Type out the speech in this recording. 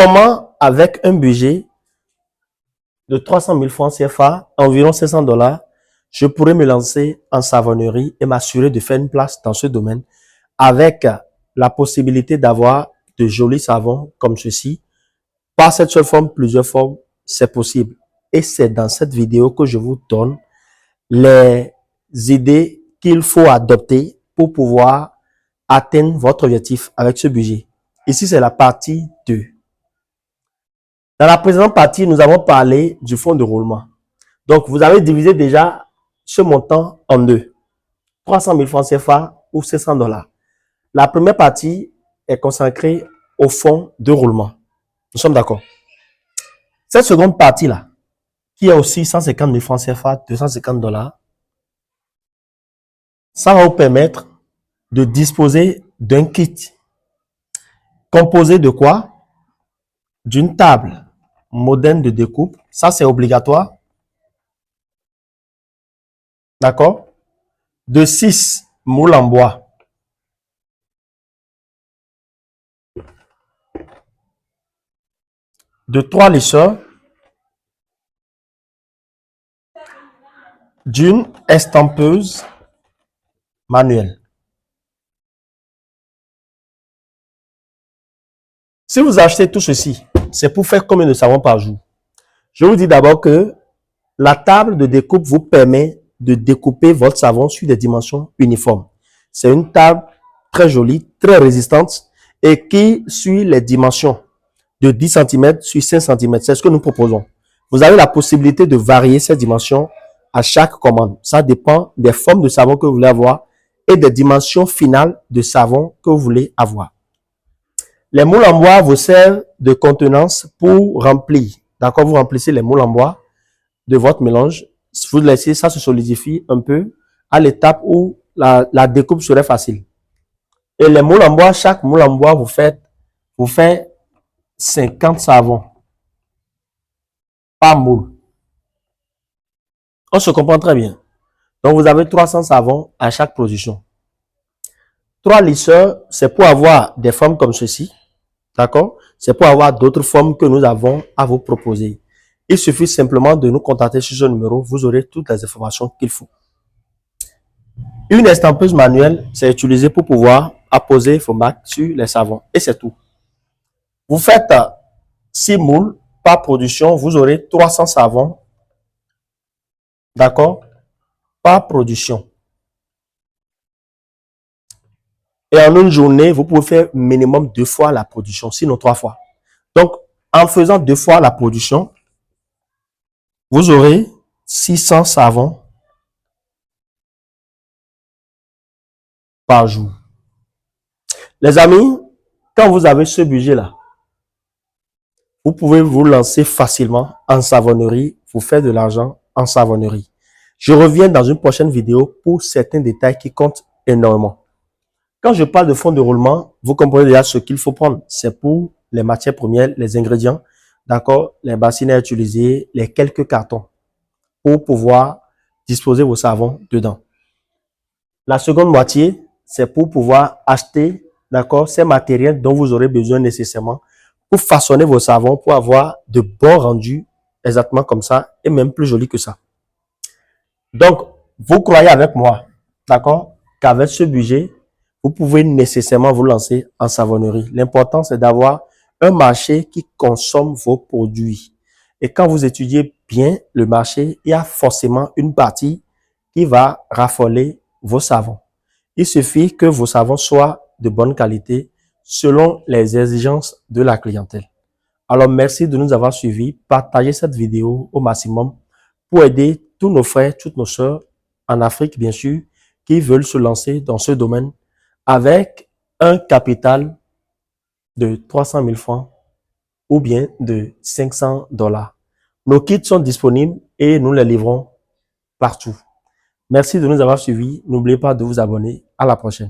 comment avec un budget de 300 000 francs CFA, environ 500 $, je pourrais me lancer en savonnerie et m'assurer de faire une place dans ce domaine avec la possibilité d'avoir de jolis savons comme ceci. Pas cette seule forme, plusieurs formes, c'est possible. Et c'est dans cette vidéo que je vous donne les idées qu'il faut adopter pour pouvoir atteindre votre objectif avec ce budget. Ici, c'est la partie 2. Dans la précédente partie, nous avons parlé du fonds de roulement. Donc, vous avez divisé déjà ce montant en deux. 300 000 francs CFA ou 500 $. La première partie est consacrée au fonds de roulement. Nous sommes d'accord. Cette seconde partie-là, qui est aussi 150 000 francs CFA, 250 $, ça va vous permettre de disposer d'un kit composé de quoi? D'une table moderne de découpe. Ça, c'est obligatoire. D'accord? De 6 moules en bois. De 3 lisseurs. D'une estampeuse manuelle. Si vous achetez tout ceci, c'est pour faire combien de savon par jour? Je vous dis d'abord que la table de découpe vous permet de découper votre savon sur des dimensions uniformes. C'est une table très jolie, très résistante et qui suit les dimensions de 10 cm sur 5 cm. C'est ce que nous proposons. Vous avez la possibilité de varier ces dimensions à chaque commande. Ça dépend des formes de savon que vous voulez avoir et des dimensions finales de savon que vous voulez avoir. Les moules en bois vous servent de contenance pour remplir. D'accord, vous remplissez les moules en bois de votre mélange. Vous laissez ça se solidifie un peu à l'étape où la découpe serait facile. Et les moules en bois, chaque moule en bois vous fait 50 savons par moule. On se comprend très bien. Donc, vous avez 300 savons à chaque production. 3 lisseurs, c'est pour avoir des formes comme ceci. D'accord? C'est pour avoir d'autres formes que nous avons à vous proposer. Il suffit simplement de nous contacter sur ce numéro. Vous aurez toutes les informations qu'il faut. Une estampeuse manuelle, c'est utilisé pour pouvoir apposer vos marques sur les savons. Et c'est tout. Vous faites 6 moules par production. Vous aurez 300 savons. D'accord? Par production. Et en une journée, vous pouvez faire minimum 2 fois la production, sinon 3 fois. Donc, en faisant 2 fois la production, vous aurez 600 savons par jour. Les amis, quand vous avez ce budget-là, vous pouvez vous lancer facilement en savonnerie, vous faire de l'argent en savonnerie. Je reviens dans une prochaine vidéo pour certains détails qui comptent énormément. Quand je parle de fonds de roulement, vous comprenez déjà ce qu'il faut prendre. C'est pour les matières premières, les ingrédients, d'accord, les bassines à utiliser, les quelques cartons pour pouvoir disposer vos savons dedans. La seconde moitié, c'est pour pouvoir acheter, d'accord, ces matériels dont vous aurez besoin nécessairement pour façonner vos savons, pour avoir de bons rendus, exactement comme ça, et même plus joli que ça. Donc, vous croyez avec moi, d'accord, qu'avec ce budget, vous pouvez nécessairement vous lancer en savonnerie. L'important, c'est d'avoir un marché qui consomme vos produits. Et quand vous étudiez bien le marché, il y a forcément une partie qui va raffoler vos savons. Il suffit que vos savons soient de bonne qualité selon les exigences de la clientèle. Alors, merci de nous avoir suivis. Partagez cette vidéo au maximum pour aider tous nos frères, toutes nos sœurs en Afrique, bien sûr, qui veulent se lancer dans ce domaine avec un capital de 300 000 francs ou bien de 500 $. Nos kits sont disponibles et nous les livrons partout. Merci de nous avoir suivis. N'oubliez pas de vous abonner. À la prochaine.